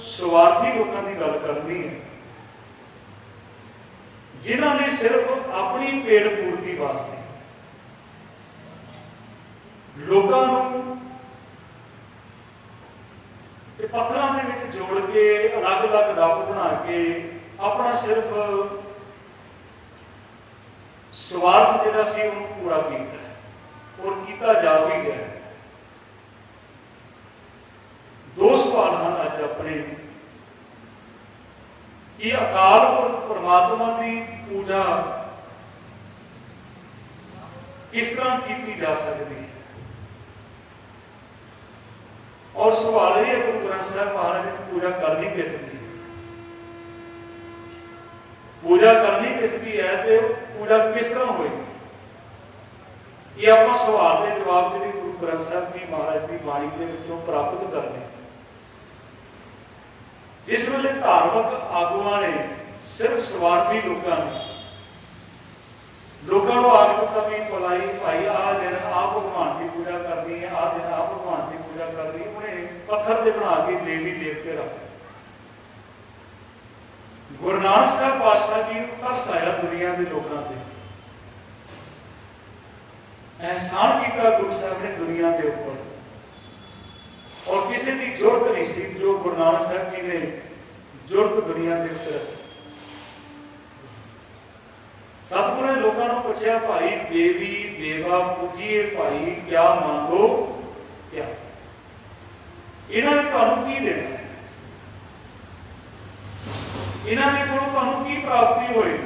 स्वार्थी लोगों की गल करनी है जिन्होंने सिर्फ अपनी पेट पूर्ति वास्ते लोगों पत्थरों के जोड़ के अलग अलग रब बना के अपना सिर्फ स्वार्थ जिहड़ा सी उन्होंने पूरा किया और किया जा भी गया। दो सवाल हैं अज अपने कि अकाल पुरख परमात्मा की पूजा किस तरह की जा सकती है। और सवाल ये गुरु ग्रंथ साहब महाराज की पूजा करनी किसकी, पूजा करनी किसकी है तो पूजा किस तरह होगी। ये आप सवाल के जवाब जी गुरु ग्रंथ साहब की महाराज की बाणी के विचों प्राप्त करने। जिस वेले धार्मिक आगुआ ने सिर्फ स्वार्थी लोगों को आग दिता भी बुलाई भाई आ दिन आ भगवान की पूजा करनी है, आ दिन आ भगवान की पूजा करनी, उन्हें पत्थर से बना के देवी देवते रख। गुरु नानक साहब पातशाह जी तरस आया दुनिया के लोगों पर, एहसान किया गुरु साहब ने दुनिया के ऊपर, और किसी की जरूरत नहीं सी जो गुरु नानक साहब जी ने जरूरत दुनिया के ऊपर। सतगुरु ने लोगों को पूछा भाई देवी देवा पूजिए भाई क्या मांगो क्या, इन्होंने तुहानू की देना है, इन्होंने तुहानू की प्राप्ति होगी।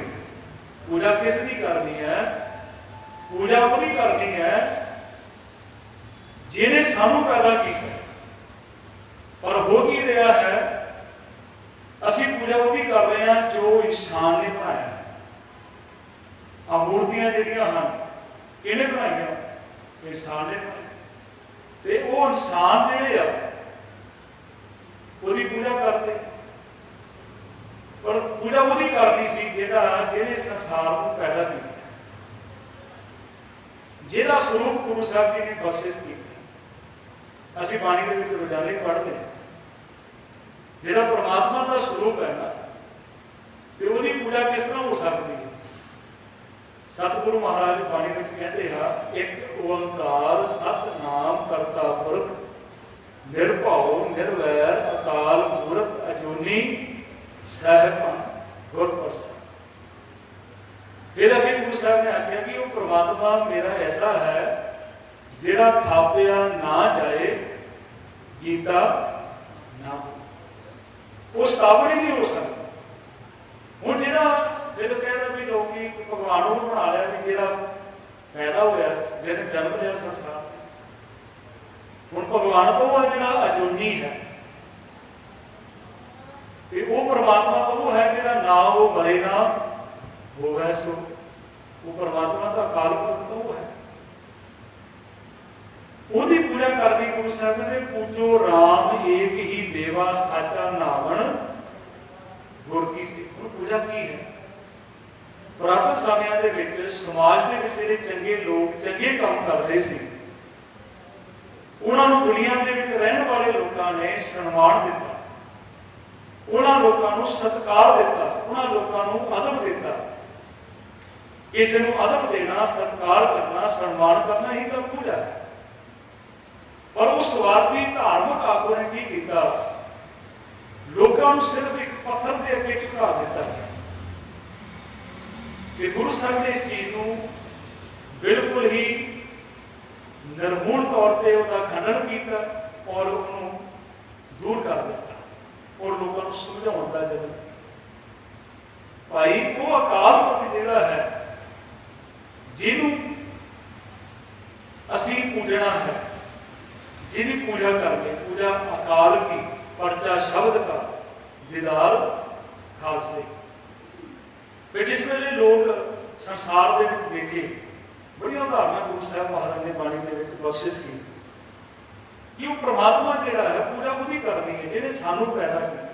पूजा किसकी करनी है, पूजा वही करनी है जिन्हें सानू पैदा किया। पर हो की रहा है, असी पूजा वही कर रहे हैं जो इंसान ने बनाया। आ मूर्तियां जिहड़ियां हैं किहने बनाईयां, इंसान ने बनाई, ते वो इंसान जिहड़े आ उसदी पूजा करते। पर पूजा वही करनी सी जिहड़े संसार को पैदा किया, जिहदा स्वरूप गुरु साहब जी ने बख्शिश किया। असीं बाणी दे विच रोजाने पढ़ते हैं जिहड़ा परमात्मा का स्वरूप है ना, तो उसकी पूजा किस तरह हो सकती है। सतगुरु महाराज बाणी में कहते हैं एक ओंकार सतनाम करता पुरख निर्भव निर्वैर अकाल मूर्त अजूनी सहबन गुर प्रसाद। फिर अगे गुरु साहब ने आख्या कि वो परमात्मा मेरा ऐसा है जिहड़ा थापिया ना जाए गीता ना हो, वो स्थापना नहीं हो सकता। हुण जिहड़ा दिल कहता भी लोग भगवान को बना लिया भी जो पैदा होया जिन्हें जन्म लिया संसार, हुण भगवान तो वो जो अजूनी है, तो वो परमात्मा तो वो है जो ना वो मरे ना होवे सो, वो परमात्मा का अकाल पुरख तो वो है। उसकी पूजा करनी गुरु साहब ने पूजो राम एक ही देवा साचा नावण गुर की सी। पूजा की है पुरातन समय के विच समाज के विच जिहड़े चंगे लोग चंगे काम करते सी, उन्होंने दुनिया के विच रहने वाले लोगों ने सन्मान दिता, उन्होंने लोगों को सत्कार दिता, उन्होंने लोगों को अदब दिता। किसी को अदब देना सत्कार करना सन्मान करना ही तो पूजा है। पर उस स्वार्थी धार्मिक आगू ने की किया, लोगों को सिर्फ एक पत्थर के अगे झुका दिता है कि गुरु साहब ने इस चीज को बिल्कुल ही निर्मूल तौर पर उसका खंडन किया और उन्होंने दूर कर दिया और लोगों को समझाने का जतन। भाई वो अकाल पुरख जिहड़ा है जिन्हों असी पूजना है, जिहदी पूजा करके पूजा अकाल की परचा शब्द का दीदार खालसे। फिर जिस वेले लोग संसार के विच देखे बड़िया उदाहरण गुरु साहब महाराज ने बाणी के विच बख्शिश की कि वो परमात्मा जिहड़ा है पूजा वही करनी है जिन्हें सानू पैदा किया।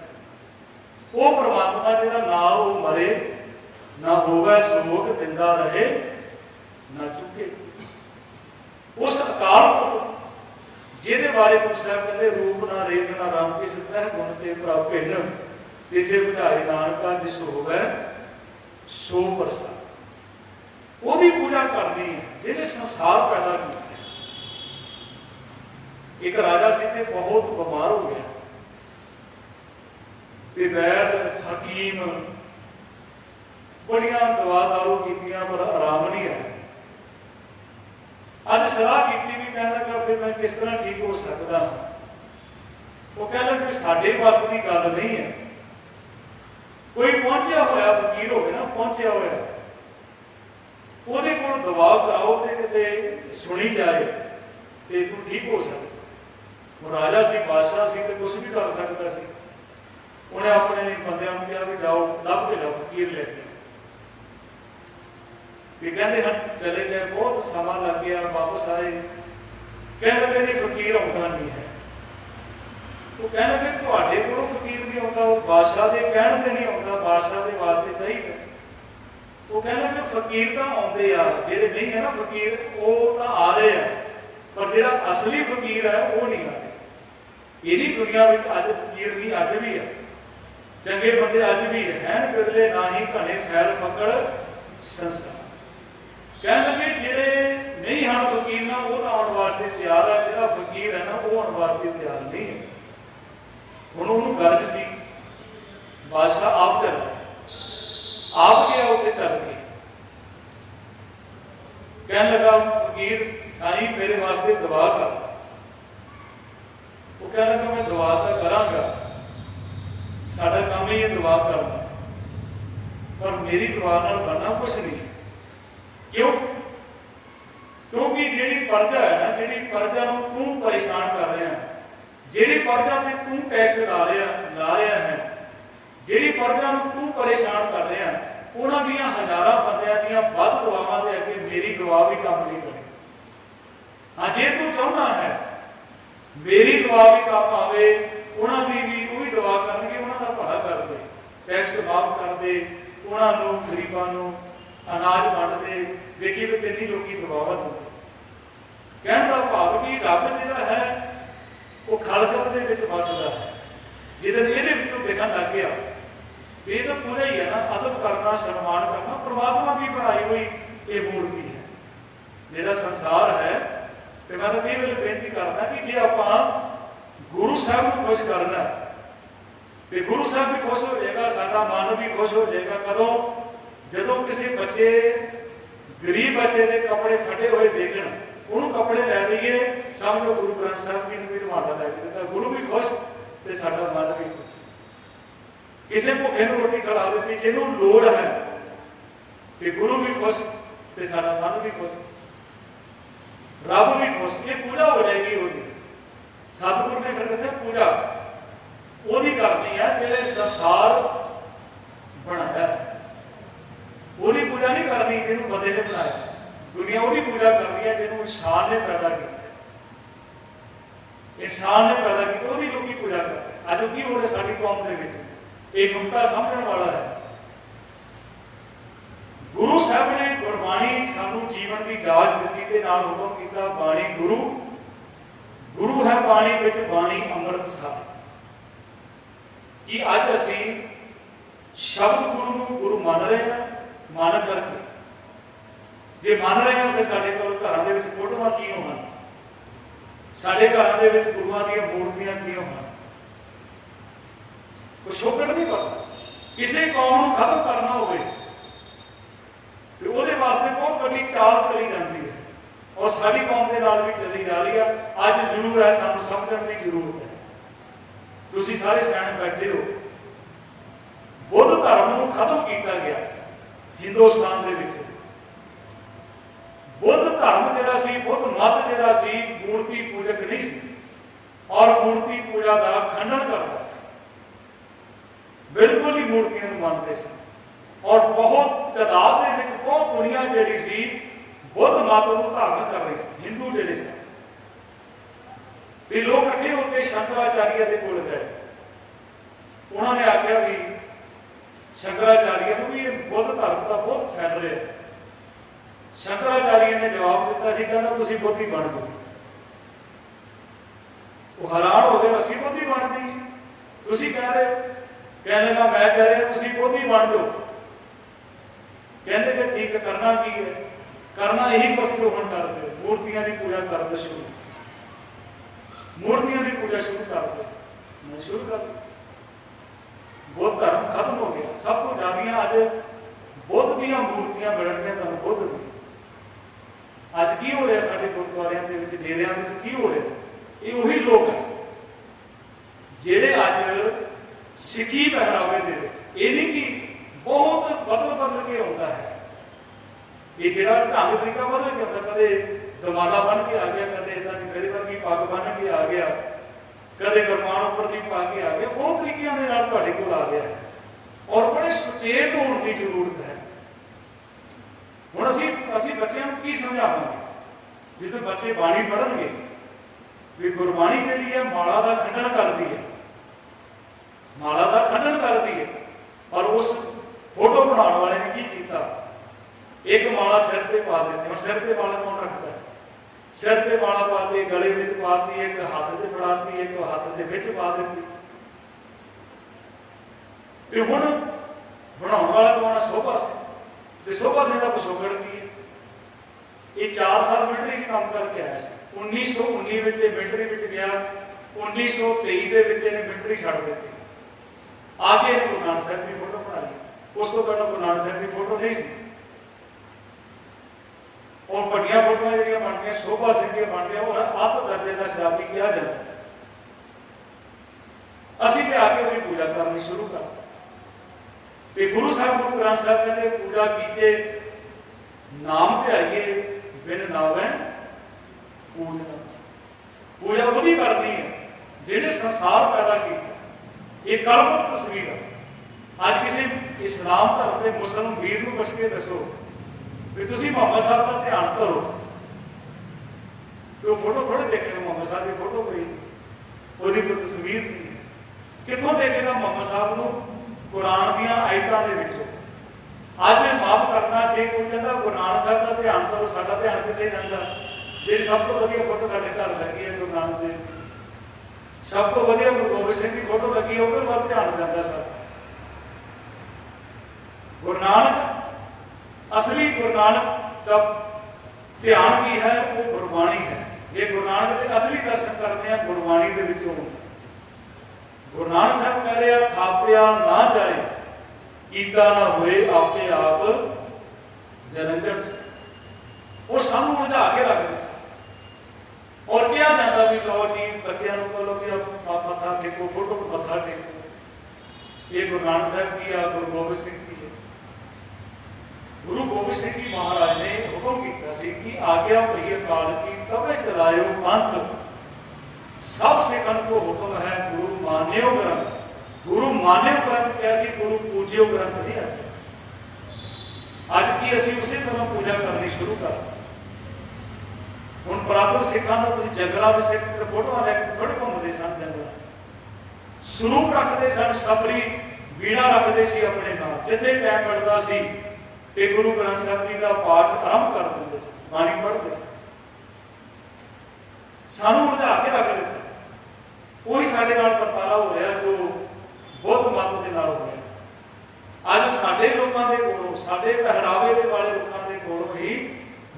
वो परमात्मा जिहड़ा ना वो मरे ना होवे सोग दिंदा रहे ना चुके। उस अकाल पुरख जिहदे बारे गुरु साहब कहते रूप ना रेख ना राम किस तरह गुण ते प्रभ भिन्न किसे बुझाए नानका जिस होवे सो प्रसाद। ਉਹਦੀ पूजा करनी है जिन्हें संसार पैदा किया। एक राजा से ते बहुत बीमार हो गया, ते वैद हकीम बड़िया दवा दारू कीतियां पर आराम नहीं आया। अज सलाह की भी कहने लगा फिर मैं किस तरह ठीक हो सकता। वो कह लगा साडे बस की गल नहीं है, कोई पहुंचा होया फकीर हो ना, पहुंचा होया ਉਹਦੇ ਕੋਲ ਦਬਾਅ ਕਰਾਓ ਤੇ ਕਿਤੇ ਸੁਣੀ ਜਾਏ ਤੇ ਤੂੰ ਠੀਕ ਹੋ ਸਕਦਾ। ਉਹ ਰਾਜਾ ਸੀ, ਬਾਦਸ਼ਾਹ ਸੀ ਤੇ ਕੁਝ ਵੀ ਕਰ ਸਕਦਾ ਸੀ। ਉਹਨੇ ਆਪਣੇ ਬੰਦਿਆਂ ਨੂੰ ਕਿਹਾ ਵੀ ਜਾਓ ਲੱਭ ਕੇ ਲਿਆਓ ਫਕੀਰ ਲੈ ਕੇ। ਤੇ ਕਹਿੰਦੇ ਹਨ ਚਲੇ ਗਏ, ਬਹੁਤ ਸਮਾਂ ਲੱਗ ਗਿਆ, ਵਾਪਸ ਆਏ, ਕਹਿੰਦੇ ਕਿ ਨਹੀਂ ਫਕੀਰ ਆਉਂਦਾ ਨਹੀਂ ਹੈ। ਉਹ ਕਹਿੰਦਾ ਕਿ ਤੁਹਾਡੇ ਕੋਲੋਂ ਫਕੀਰ ਨਹੀਂ ਆਉਂਦਾ, ਉਹ ਬਾਦਸ਼ਾਹ ਦੇ ਕਹਿਣ ਤੇ ਨਹੀਂ ਆਉਂਦਾ, ਬਾਦਸ਼ਾਹ ਦੇ ਵਾਸਤੇ ਚਾਹੀਦਾ। वो कहना कि फकीर तो आते आ, जेडे नहीं है ना फकीर वो तो आ रहे हैं, पर जो असली फकीर है वो नहीं आ रहे। यही दुनिया में अज फकीर भी अज भी है, चंगे बंदे अज भी है, बिरले ना ही घने फैल फकड़ संसार। कह लगे जेडे नहीं हैं फकीर ना वो तो आने वास्ते तैयार है, जो फकीर है ना वो आने वास्ते तैयार नहीं है। हुण उन्होंने गरज सी, बादशाह आप चल आप गया उत्थे चल गए, कहने लगा फकीर साईं मेरे वास्ते दुआ कर। वो कहने लगा मैं दुआ तो करांगा, साडा काम ही है दुआ करना, पर मेरी दुआ नाल बनना कुछ नहीं। क्यों? क्योंकि जिहड़ी प्रजा है ना, जिहड़ी प्रजा नूं तू परेशान कर रहा है, जिहड़ी प्रजा ते तू टैक्स ला रहा है, जिहड़ी प्रजा नूं तू परेशान कर रहा है, उन्हां दीयां हज़ारां बंदियां दीयां वध दुआवां दे अगे मेरी दुआ भी काम नहीं करे। हाँ जे तू चाहुंदा है मेरी दुआ भी काम आवे, उन्हां दी भी वो भी दुआ करनगे, उन्हां दा भला कर दे, टैक्स माफ कर दे, उन्हां नूं गरीबां नूं अनाज वंड दे। देखिए भी कितनी लोग दुआवां दिंदे। कहण दा भाव कि रब जिहड़ा है वो खालकत दे विच वसदा है। जिहदे इहदे विचों देखण लग गया ये तो पूरा ही है ना, अदब करना, सम्मान करना, परमात्मा की बनाई हुई ये मूर्ति है, जिहड़ा संसार है। तो मैं तो कई वेले बेनती करना कि जे आपां गुरु साहब को खुश करना तो गुरु साहब भी खुश हो जाएगा, साडा मन भी खुश हो जाएगा। कदों जदों किसी बच्चे गरीब बच्चे के कपड़े फटे हुए देखण, उन्होंने कपड़े लै दईए, समझो गुरु ग्रंथ साहब जी भी ढमाला लै दिता, गुरु भी खुश तो साडा मन भी खुश। किसी भुखे नूं रोटी खिला दी, जिन्हों लोड़ है कि गुरु भी खुश तो साडा मन भी खुश, रब भी खुश। ये पूजा हो जाएगी वो सतगुरु ने फिर कहते पूजा वही करनी है जिहड़े संसार बनाया, वही पूजा नहीं करनी जिन्होंने बंदे ने बनाया। दुनिया वही पूजा करनी है जिन्होंने इंसान ने पैदा किया, इंसान ने पैदा किया, वही लोग पूजा करते। अज की हो रहा साडी कौम दे विच एक नुकता समझने वाला है। गुरु साहब ने गुरबाणी सानू जीवन की जाच दी ते नाल हुक्म कीता बाणी गुरु, गुरु है बाणी विच बाणी अमृत सार। कि अज असी शब्द गुरु नूं गुरु मान रहे हैं, मान करके जे मान रहे हैं फिर साडे कोल घरां दे विच फोटोआं क्यों होण, साडे घरां दे विच गुरुआं दीयां मूर्तियां क्यों होण। कुछ शुक्र नहीं करता। किसी कौम को खत्म करना हो तो वो वास्ते बहुत बड़ी चाल चली जाती है, और सारी कौम के नाल भी चली जा रही है। अज जरूर है सानू समझने की जरूरत है। तुसीं सारे सियाणे बैठे हो, बुद्ध धर्म को खत्म किया गया हिंदुस्तान दे विच। बुद्ध धर्म जिहड़ा सी, बुद्ध मत जिहड़ा सी, मूर्ति पूजक नहीं सी और मूर्ति पूजा का खंडन करता सी, बिल्कुल ही मूर्तियों को मानते थे। और बहुत तादाद के बहुत दुनिया जी सी बुद्ध मत को धारण कर रही थी, हिंदू जोड़े थे। लोग इकट्ठे होकर शंकराचार्य के कोल गए, उन्होंने आख्या भी शंकराचार्य को भी बुद्ध धर्म का बहुत फैल रहा है। शंकराचार्य ने जवाब दिता सी, कहना तुसीं बुद्धी बन गए। वो हैरान हो गए, असीं बुद्धी बन गई, तुसीं कह रहे, कहने लगा मैं कह रहा तुसीं बुद्धी बन जाओ। कहते कि ठीक है, करना की है, करना यही कुछ जो हम करते, मूर्तियां की पूजा करते शुरू। मूर्तियों की पूजा शुरू कर दो, नहीं शुरू कर दो। बुद्ध धर्म खत्म हो गया। सब तो ज़्यादा अज बुद्ध दीयां मूर्तियां बननियां तुहानूं बुद्ध दी। अज की हो रहा साडे गुरुद्वारियां दे विच डेरियां विच की हो रहा? ये वही लोग हैं जिहड़े अज सिक्खी पहरावे दे विच ये नहीं कि बहुत बदल बदल के होता है। ये जिहड़ा ढंग तरीका बदल के होता, कदे दमाला बन के आ गया, कदे इदां दी मेरे वर्गी पग बन के आ गया, कदे करमान उपर दी पा के आ गया, बहुत तरीकों के नाल तुहाडे कोल आ गया है। और बड़े सुचेत होने की जरूरत है। हुण असीं बच्चों को की समझावांगे जिद्दों बच्चे बाणी पढ़नगे भी गुरबाणी जिहड़ी है माला का खंडन करती है, माला का खंडन करती है। और उस फोटो बनाने वाले ने की किया, एक माला सिर पर पा देते हैं। सिर पर माला कौन रखता है? सिर पर माला पाती, गले में पाती, एक हाथ से फड़ाती, एक हाथ के विच पा देती। हुण बनाने वाला कौन है? शोभा सिंह। तो शोभा सिंह का पिछोकड़ की है? ये 4 साल मिलिटरी काम करके आया है। 1919 में मिलिटरी में गया, 1923 के मिलिटरी छड़ दी। आगे इन्हें गुरु नानक साहब की फोटो बना ली। उस तो पहले गुरु नानक साहब की फोटो नहीं सी। और बड़िया फोटो जो बनती शोभा सिंह दी बनती और अत दर्जे का शराबी किया जाता। असीं तो आके उसकी पूजा करनी शुरू कर। गुरु साहब गुरु ग्रंथ साहब कहते पूजा कीजिए नाम ते आइए बिन नावै पूजना। पूजा वही करनी है जिहने संसार पैदा किया। ये कलम तस्वीर है। अज किसी इस्लाम धर्म के मुस्लिम वीर को पुछ के दसो भी तुसीं मुहम्मद साहब का ध्यान करो, तो फोटो थोड़े देखेगा मुहम्मद साहब की फोटो कोई कोई तस्वीर नहीं है। कितों देखेगा मुहम्मद साहब को? कुरान दियां आयतां दे विचों। अज माफ करना जे कोई कहता गुरु नानक साहब का ध्यान करो, साडा ध्यान किते जांदा? जे सब तो वधिया फोटो साडे घर लगी है गुरु नानक देव, सब तो वधिया गुरु गोबिंद सिंह की फोटो लगी है, उधर वल ध्यान जाता सब। गुरु नानक असली गुरु नानक का ध्यान की है वो गुरबाणी है। जे गुरु नानक के असली दर्शन करते हैं गुरबाणी के विचों। गुरु नानक साहब कह रहे थापिया ना जाए कीता ना होए आपे आप निरंजन। वो सानू बुझा के रख दिता और क्या जाता भी लो जी बच्चों को बोलो कि मथा टेको, फोटो को मथा टेको। ये गुरु नानक साहब की या गुरु गोबिंद सिंह की है। गुरु गोबिंद सिंह जी महाराज ने हुक्म किया कि आज्ञा भई अकाल की तबे चलायो पंथ, सब सिखन को हुक्म है गुरु मान्यो ग्रंथ। गुरु मान्यो ग्रंथ कैसी? गुरु पूज्यो ग्रंथ नहीं है। अज की असीं उसी तरह पूजा करनी शुरू कर। हुण पुरातन सिखां दा तुसीं जंगलां विच सिख फोटोआं लैके थोड़े घूमदे सन। जंगल स्वरूप रखते सन, सफरी बीड़ा रखते सी अपने नाल। जिथे टाइम मिलता सी ते गुरु ग्रंथ साहब जी का पाठ आरंभ कर देंदे सन, बाणी पढ़ते सन। सानू बुझा के रख दिता। वही साडे नाल परतारा हो रहा जो बुद्ध मत के नाल हो रहा। अज साडे लोकां दे कोलों, साडे पहरावे दे वाले लोकां दे कोलों ही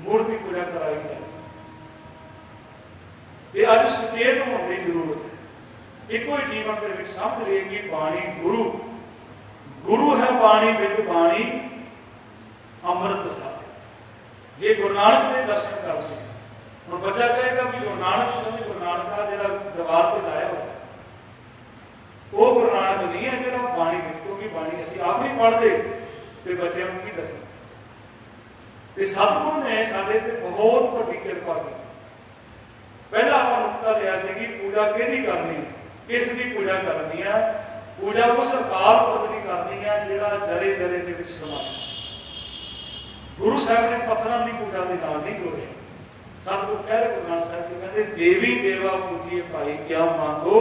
मूर्ति पूजा कराई जाए। ते अज सुचेत होने की जरूरत है। एको ही जीवन के विच समझ लिए कि बाणी गुरु गुरु है, बाणी विच बाणी अमृत साहिब। जे गुरु नानक के दर्शन करते हैं, और बच्चा कहेगा भी गुरु नानक का जो दरबार पर लाया हुआ वो गुरु नानक नहीं है जो बाणी में, क्योंकि बाणी असीं आप नहीं पढ़ते तो बच्चों को की दसना। सतगुरु ने साडे ते बहुत बड़ी कृपा की। पहला आप नुकता लिया कि पूजा किहदी करनी, किस दी पूजा करनी है? पूजा उस अकाल पुरख दी करनी है जिहड़ा जरे जरे दे विच समाया। गुरु साहब ने पत्थरां दी पूजा दे नाल नहीं जोड़िया। सतगुरु कह रहे गुरु नानक साहब जी कहते देवी देवा पूजिए भाई क्या मांगो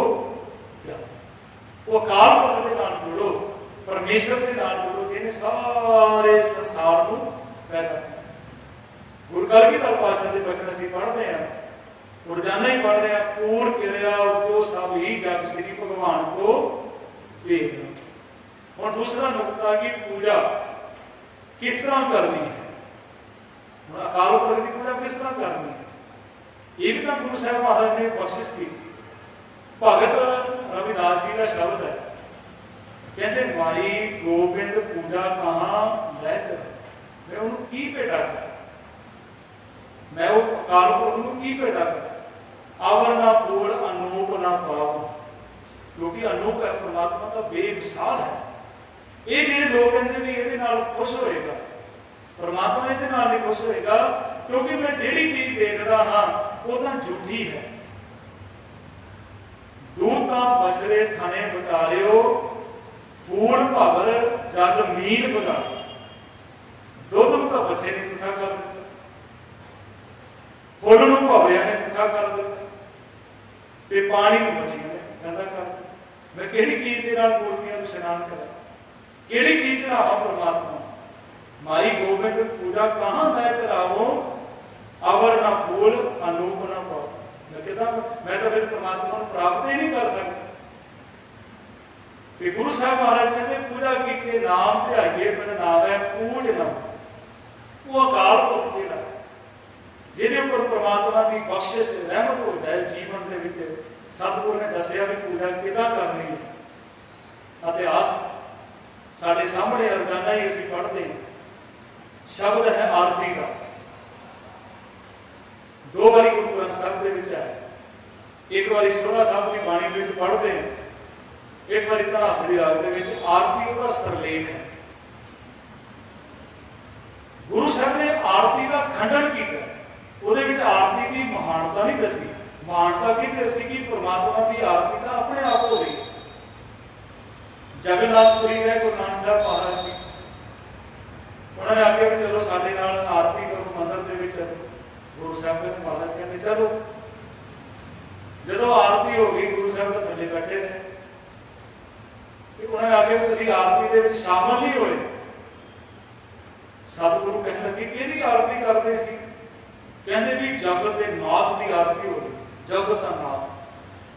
क्या। वो अकाल पुरख के नाल जुड़ो, परमेश्वर के नाल जुड़ो जिन्हें सारे संसार को पैदा किया। गुरु कलगीधर पातशाह के वचन असीं पढ़ते हैं, रोजाना ही पढ़ रहे हैं। पूर क्रिया जो सब ही जग श्री भगवान को भेद। और दूसरा नुकता की पूजा किस तरह करनी है, अकाल पुरख की पूजा किस तरह करनी है, ये भी तो गुरु साहब महाराज ने कोशिश की। भगत रविदास जी का शब्द है, कहते माई गोबिंद पूजा कहाँ लै चल, मैं उन्होंने की भेटा कर, मैं वो अकाल पुरख नूं की भेटा कर, आवर ना फूल अनूप ना पाव, क्योंकि अनूप है परमात्मा का बेमिसाल है। ये जिहड़े लोग कहते भी ये खुश होएगा, परमात्मा ये नहीं खुश होएगा, क्योंकि मैं जिहड़ी चीज देखदा हाँ वो तो झूठी है। दूता बछड़े थाने बटारियो, फूल भवर जग मीन बगा, दुध नूं तां बछे ने पुट्ठा कर दिता, फुल नूं भवरिया ने पुट्ठा कर दिता, ते पानी नूं बछियां ने गंदा कर दिता। मैं किहड़ी चीज दे नाल मूर्तियां नूं इशनान करा, किहड़ी चीज चढ़ावां परमात्मा? माई गोबिंद पूजा कहाँ मैं चढ़ावो, अवर ना फूल अनूप ना पाओ। मैं तो फिर परमात्मा को प्राप्त ही नहीं कर सकता। गुरु साहब महाराज कहते पूजा कीते नाम ध्याइए बिन नावै पूज न, वो अकाल पुरख जिहड़ा जिहदे उपर परमात्मा की बख्शिश रहमत हो जाए जीवन के विच। सतगुरु ने दसिया भी पूजा किदां करनी है। इतिहास साडे सामने रोजाना ही असीं पढ़ते हैं। शब्द है आरती का, दो बारी गुरु ग्रंथ साहब के विच आया, एक बारी सोहरा साहब की बाणी में पढ़ते हैं, एक बार धनासरी राग के विच आरती का सरलेख है। गुरु साहब ने आरती का खंडन किया, ਉਹਦੇ ਵਿੱਚ आरती की महानता नहीं दसी। महानता की दसी कि परमात्मा की आरती का अपने आप हो रही। जगन्नाथपुरी गए गुरु नानक साहब महाराज जी, उन्होंने आख्या कि चलो साडे नाल आरती करो मंदिर के विच। गुरु साहब के महाराज कहते चलो। जदों आरती हो गई गुरु साहब के थल्ले बैठे रहे, उन्होंने आख्या कि तुसीं आरती के विच शामिल नहीं होए। सतगुरु कहने लगे किहदी आरती करदे सी? कहते भी जगत के नाथ की आरती हो गई। जगत का नाथ,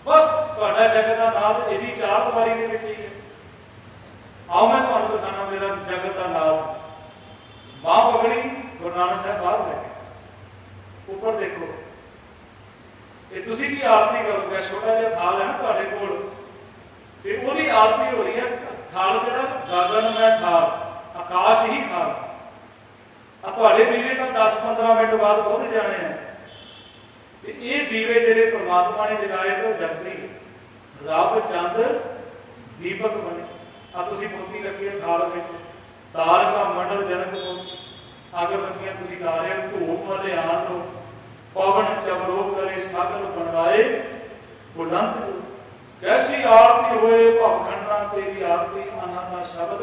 बस तुहाडा जगत का नाथ इहदी चार दीवारी दे विच ही है। आओ मैं तुहानूं दिखाना मेरा जगत का नाथ। बाह पकड़ी, गुरु नानक साहब बाहर बैठे, ऊपर देखो, ये तुसीं की आरती करोगे? छोटा जिहा थाल है ना तुहाडे कोल, ते ओहदी आरती हो रही है। थाल किहड़ा? गगनमय थाल, आकाश ही थाल। तुहाडे दीवे तो 10-15 मिनट बाद बुझ जाने हैं। ते ये दीवे जिहड़े परमात्मा ने जगाए तो जगती रब चंद दीपक बने। तुसीं मोती रखी है थाल विच, तार का मंडल जनक मोती, अगरबत्तियां तुसीं ला रहे हो, धूप मध्यान दो, पवन चवरो करे सागर बनवाए बुलंद जो। कैसी आरती होए भवखंडा तेरी आरती, आनंद शब्द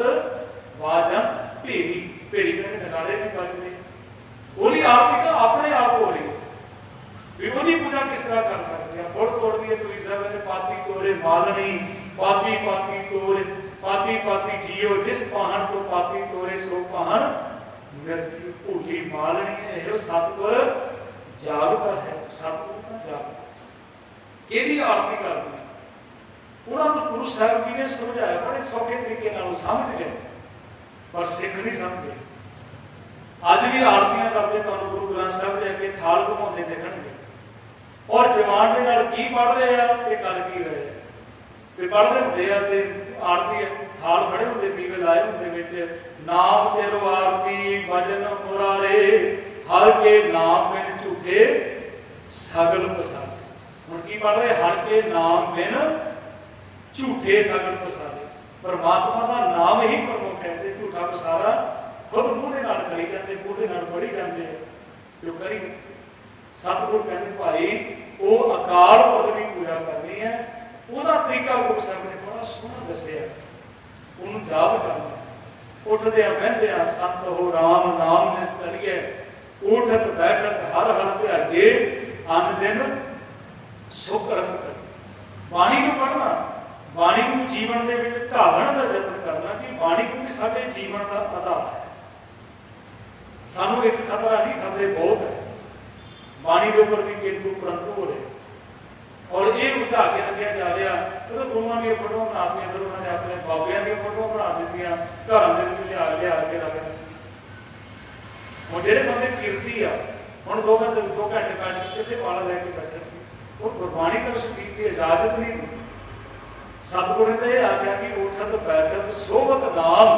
वाजन भेरी। भेरी कहते नगाड़े भी बजते। वही आरती का अपने आप हो रही है। विभूति पूजा किस तरह कर सकते हैं? फुल तोड़ दिए कोई साहब ने पाती तोरे मालनी, पाती पाती तोरे, पाती पाती जियो, जिस पाहन को पाती तोरे सो पाहन मृत्यु। भूली मालनी है सतगुर जागता है, सतगुर का जागता। किहदी आरती करते हैं? उन्होंने गुरु साहब जी ने समझाया, बड़े सौखे तरीके नाल समझ गए, पर सिख नहीं समझे। अज भी आरतियां करते तुहानूं गुरु ग्रंथ साहब के अगे थाल घुमाते दिखणगे, और जवान के नाल की पढ़ रहे हैं ते कर की रहे हैं। ते पढ़ते होंदे आ ते आरती थाल खड़े होंदे, दीवे लाए होंदे विच, नाम तेरो आरती भजन मुरारे, हर के नाम बिन झूठे सगल पसारे। हुण की पढ़ रहे? हर के नाम बिन झूठे सगल पसारे। परमात्मा का नाम ही प्रमुख है, तो झूठा पसारा खुद मूँह के नाल करी जाते, मूँह के नाल पढ़ी जाते हैं, जो करी। सतगुरु कहते भाई वो अकाल पुरख की पूजा करनी है, वह तरीका गुरु साहब ने बड़ा सोहना दसिया। उन्होंने याद करना, उठद्या बहद्या संत हो राम नाम निस्तरिए, उठत बैठत हर हर ध्याइए, अन दिन सुख रख कर। बाणी को पढ़ना, बाणी को जीवन के विच ढालण का यत्न करना कि बाणी को भी साडे जीवन का आधार है। सानू एक खतरा नहीं, खतरे बहुत है बाणी के उपर भी किंतु परंतु हो रहे, और ये बुझा के रखा जा रहा। तो गुरुओं दी फोटो बना दी, फिर उन्होंने अपने बाबियां दी फोटो बना दी, घरों के लिया के रख दी। और जो बंदे कीर्ति आ, हम 2 घंटे 2 घंटे बैठ के कितने पाला लैके बैठे, वो गुरबाणी का उस कीर्ति इजाजत नहीं दी। सतगुरु ने यह आख्या कि उठत बैठत सोवत नाम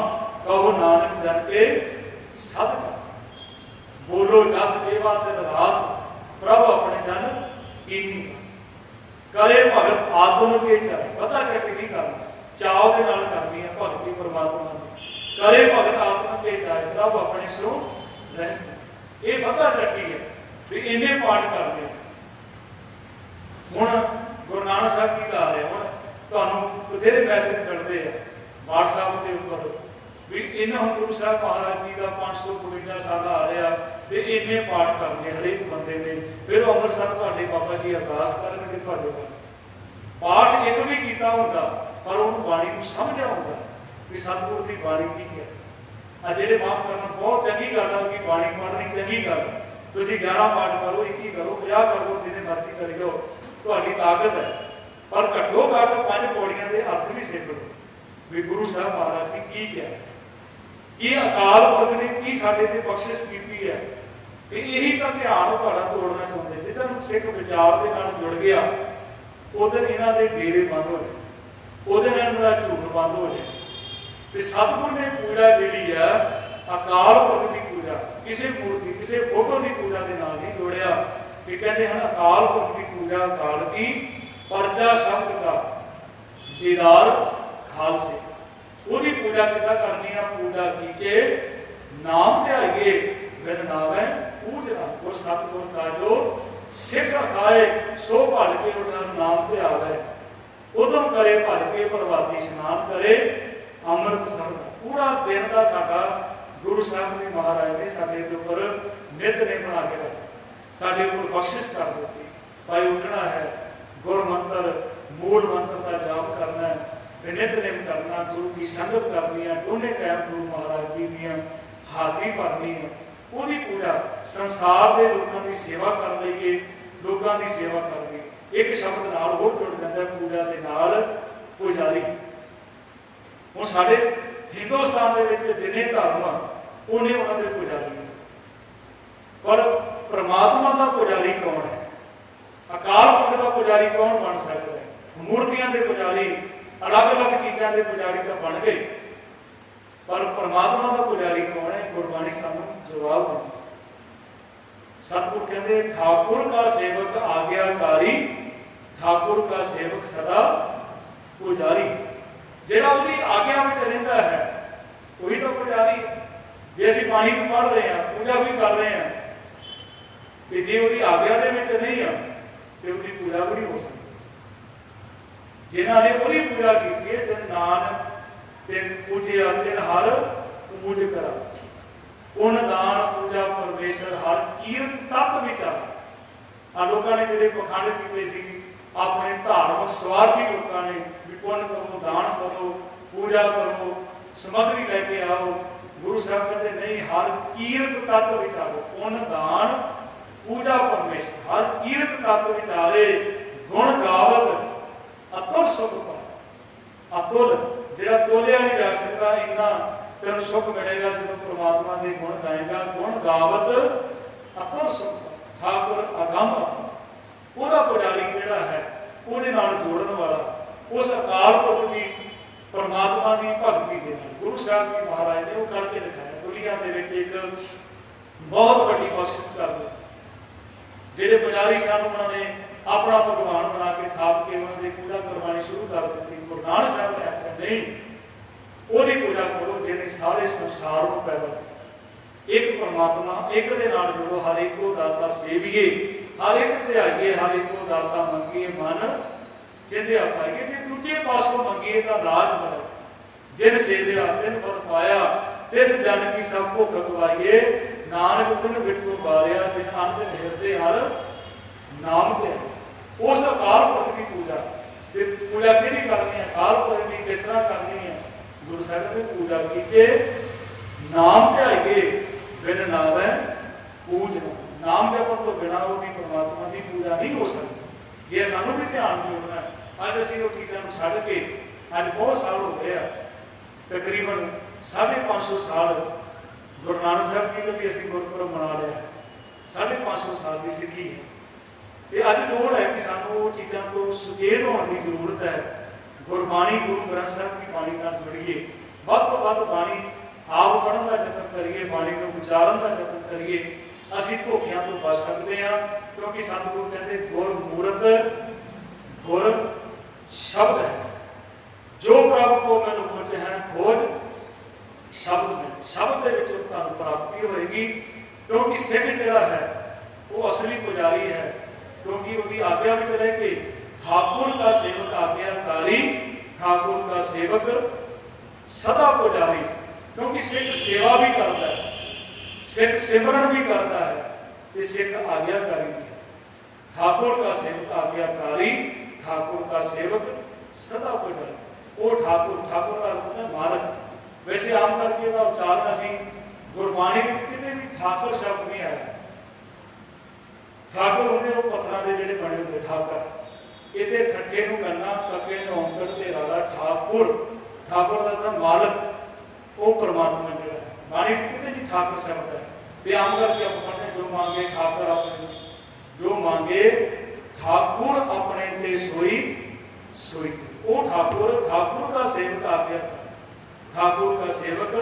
कहो नानक जन के सदका। बोलो जस देवा दिन रात प्रभु अपने जन कीनी करे भगत आत्म के चाहे। पता क्या कि नहीं करना, चाव के नाल करनी है भगती परमात्मा की। करे भगत आत्म के चाहे प्रभु अपने सो रह। ये पता चक्की है भी इन्हें पाठ करते हुण गुरु नानक साहब की गा रहे हुण ਤੁਹਾਨੂੰ ਬਥੇਰੇ ਮੈਸੇਜ ਮਿਲਦੇ ਆ WhatsApp ਦੇ ਉੱਪਰ ਵੀ ਇਹਨਾਂ ਹੁਣ ਗੁਰੂ ਸਾਹਿਬ ਮਹਾਰਾਜ ਜੀ ਦਾ 552 ਸਾਲ ਆ ਰਿਹਾ ਤੇ ਇੰਨੇ ਪਾਠ ਕਰਨੇ ਹਰੇਕ ਬੰਦੇ ਨੇ। ਫਿਰ ਅੰਮ੍ਰਿਤਸਰ ਤੁਹਾਡੇ ਬਾਬਾ ਜੀ ਅਰਦਾਸ ਕਰਨਗੇ ਤੁਹਾਡੇ ਪਾਸ। ਪਾਠ ਇੱਕ ਵੀ ਕੀਤਾ ਹੁੰਦਾ ਪਰ ਉਹਨੂੰ ਬਾਣੀ ਨੂੰ ਸਮਝਿਆ ਹੁੰਦਾ ਕਿ ਸਤਿਗੁਰੂ ਦੀ ਬਾਣੀ ਕੀ ਹੈ। ਆ ਜਿਹੜੇ ਮਾਫ ਕਰਨਾ ਬਹੁਤ ਚੰਗੀ ਗੱਲ ਆ ਕਿ ਬਾਣੀ ਪੜ੍ਹਨੀ ਚੰਗੀ ਗੱਲ। ਤੁਸੀਂ 11 ਪਾਠ ਕਰੋ, 21 ਕਰੋ, 50 ਕਰੋ, ਜਿੰਨੇ ਮਰਜ਼ੀ ਕਰੀ ਜਾਓ, ਤੁਹਾਡੀ ਤਾਕਤ ਹੈ। पर घट्टो घट 5 पौड़ियां के अर्थ भी सिख लो भी गुरु साहब महाराज ने की किया, कि अकाल पुरख ने की साडे ते बख्शिश की है। तो यही तो ध्यान तुहाडा तोड़ना चाहते। जिदन सिख विचार के नाल जुड़ गया उधर इन्हां दे डेरे बंद हो गए, उधर इन्हां दा झूठ बंद हो जाए। तो सतगुर ने पूजा जिहड़ी है अकाल पुरख की पूजा किसी मूर्ति किसी फोटो की पूजा के नाल नहीं जोड़िया कि कहते हैं अकाल पुरख की पूजा अकाल की परचा शब्द का दीदार खालसे। पूरी पूजा कितना करनी है, पूजा कीचे नाम ध्याइए बिन नावे पूजना। गुर सतगुर का जो सिख खाए सो भल के उठा नाम ध्यावे। उदम करे भल के प्रभाती स्नान करे अमृत सरदा। पूरा दिन का साडा गुरु साहब ने महाराज ने साडे के उपर नित ने बना के रखा, साडे को बख्शिश कर दी भाई उठना है, गुर मंत्र मूल मंत्र का जाप करना है, नितनेम करना, गुरु की संगत करनी है, दोनों टाइम गुरु महाराज जी दी हाजरी भरनी है। पूरी पूजा संसार के लोगों की सेवा कर लीए, लोगों की सेवा कर ली। एक शब्द नाल होर जुड़ जाता है पूजा के नाल पुजारी। हुण साडे हिंदुस्तान के जिन्ने धर्म उन्हें उन्होंने पुजारी, पर परमात्मा का पुजारी कौन है? अकाल पुरख का पुजारी कौन बन सकता है? मूर्तियां के पुजारी अलग अलग चीज़ों के पुजारी तो बन गए, पर परमात्मा का पुजारी कौन है? गुरबाणी सानू जवाब देती। सतगुर कहते ठाकुर का सेवक आज्ञाकारी, ठाकुर का सेवक सदा पुजारी। जिहड़ा उसकी आज्ञा में रहिंदा है वही तो पुजारी है। जे असीं बाणी भी पढ़ रहे हैं, पूजा भी कर रहे हैं, तो जे उसकी आज्ञा के विच नहीं है तो उसकी पूजा भी नहीं हो सकती। जिन्होंने पूरी पूजा की है, जिन नान तिन पूजिया तिन हर पूज करा। पुन दान पूजा परमेश्वर हर कीरत तत्व विचार। आ लोगों ने जो पखंड किए अपने धार्मिक स्वार्थी लोगों ने भी पुन करो, दान करो, पूजा करो, समग्री लैके आओ। गुरु साहब कहते नहीं, हर कीरत तत्व विचारो। पुन दान पूजा परमेश्वर हर कीरत तत्व विचारे। गुण गावत अतुल सुख पाए। अतुल जिहड़ा तोलिया नहीं जा सकता, इन्ना तेन सुख मिलेगा जो परमात्मा के गुण गाएगा। गुण गावत अतुल सुख पाए। ठाकुर अगम पूरा पुजारी जिहड़ा है ਉਹਦੇ ਨਾਲ जोड़न वाला उस अकाल पुरख की परमात्मा की भगती के गुरु साहब जी महाराज ने वो करके दिखाया। दुनिया के एक बहुत बड़ी कोशिश कर दी। ਜਿਹੜੇ पुजारी सन उन्होंने अपना भगवान बना के थाप के उन्होंने पूजा करवानी शुरू कर दी। गुरु नानक साहब ने आख्या नहीं, ਉਹਦੀ पूजा करो ਜਿਹਨੇ सारे संसार को पैदा किया। एक परमात्मा एक दे नाल जुड़ो, हर एक को दाता सेविए, हर एक ध्याइए, हर एक को दाता मंगिए, मन जिंदे पाइए। जे दूजे पासों मंगिए तो राज मिले। जिन सेविया तिन फल पाया, तिस जन की सब भुख गवाइए। नानक तिन बिटू बारिया, जिन अंत हिरदे हर नाम दे। उस अकाल पुरख की पूजा पूजा कि करनी है, अकाल पुरख की किस तरह करनी है? गुरु साहब ने पूजा कीजिए नाम ध्याइए बिन नावै पूजना। नाम जपन तो बिना उसकी परमात्मा की पूजा नहीं हो सकती। ये सानू भी ध्यान जोड़ना है। अज असीं वो चीज़ों को छड्ड के अज बहुत साल हो गए, तकरीबन 550 साल गुरु नानक साहब जी का भी असीं गुरपुरब मना लिया। 550 साल की सिੱਖੀ है। तो अज लोड़ है कि सानू वो चीज़ों को सुचेत होने की जरूरत है। गुरबाणी गुरु ग्रंथ साहब की बाणी नाल जुड़िए, वध तो वध बाणी आप पढ़न का यतन करिए, बाणी को उचारण का यतन करिए, असीं धोखियां तो बच सकते हैं। क्योंकि सतगुरु कहते गुर मूरत गुर शब्द है, जो प्रभु को मिल खोज है खोज शब्द में, शब्द के विचों तुहानूं प्राप्ति होएगी। क्योंकि सिख जिहड़ा है वो असली पुजारी है, क्योंकि उसकी आज्ञा में रह के ठाकुर का सेवक आज्ञाकारी, ठाकुर का सेवक सदा पुजारी। क्योंकि सिख सेवा भी करता है, सिख सिमरन भी करता है, तो सिख आज्ञाकारी भी है। ठाकुर का सेवक आज्ञाकारी, ठाकुर का सेवक सदा पुजारी। वो ठाकुर, ठाकुर का अर्थ है मालक। वैसे आम करके का उच्चारण असीं गुरबाणी में किते भी ठाकुर शब्द नहीं आया। ठाकुर होंगे वो पत्थरों के जोड़े बने होंगे ठाकर, ये ठट्ठे नूं करना कक्के नूं औंकड़ ते राधा ठाकुर, ठाकुर का अर्थ मालक, वो परमात्मा जो है बाणी कितने भी ठाकुर शब्द है। तो आम करके आप पढ़ते जो मांगे ठाकुर अपने, जो मांगे ठाकुर अपने ते सोई सोई। वो ठाकुर, ठाकुर का सेवक आज्ञा, ठाकुर का सेवक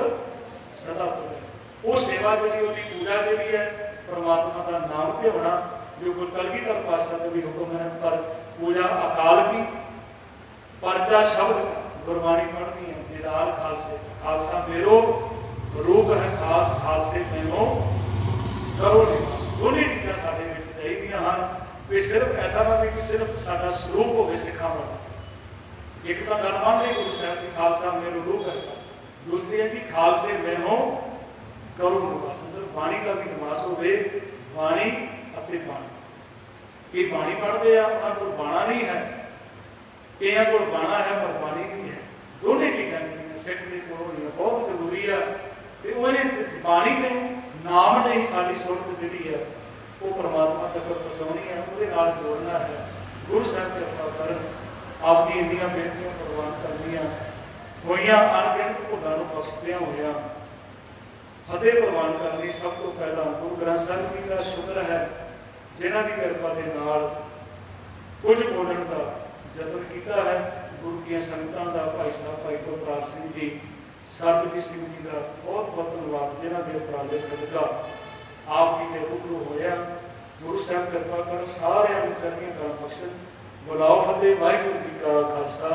सदा पुजारी। वो सेवा जी पूजा के लिए है, परमात्मा का नाम के होना, जो गुरु कलगीधर पातशाह का भी हुक्म है। पर पूजा अकाल की, परचा शब्द का, गुरबाणी पढ़नी है, दीदार खालसे, खालसा मेरो रूप है खास, खालसे मैनो करो निवास। दोनों चीज़ां साडे विच चाहीदियां हन भी सिर्फ ऐसा ना कि सिर्फ साडा स्वरूप होवे सिखां वाला। एक तो गल मंनदे गुरु साहब की खालसा मेरो रूप है, दूसरी है कि खालसे मैनो करो निवास, अंदर बाणी का भी निवास होवे। बाणी अते बाणी कि बाणी पढ़ते हैं उन्होंने कोई बाणा नहीं है, कई को बाणा है पर बाणी नहीं है। दोनों चीज़ां सिख के कोल बहुत जरूरी है। तो वो बाणी ने नाम नहीं सारी सुरत जी है वो परमात्मा तक पहुँचानी है, वो जोड़ना है। गुरु साहब कृपा कर आपकी इंदियां बेनतियां प्रवान करनियां होइयां, अनगिनत भुलां नूं बख्शदियां होइयां फतेह प्रवान करनी। सब तो पहला गुरु ग्रंथ साहब जी का शुक्र है, जिन्हां की कृपा के नाल कुछ बोलण का यतन किया है। गुरु की संगतां का भाई साहब भाई गुरपाल सिंह जी, सरबजीत सिंह जी का बहुत बहुत धन्यवाद, जिन्हों के उपराले सदका आप जी के रूबरू होया। गुरु साहब कृपा कर सारे चढ़ियां कला बख्शण। बुलाओ फतेह। वाहिगुरू जी का खालसा,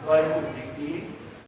वाहिगुरू जी की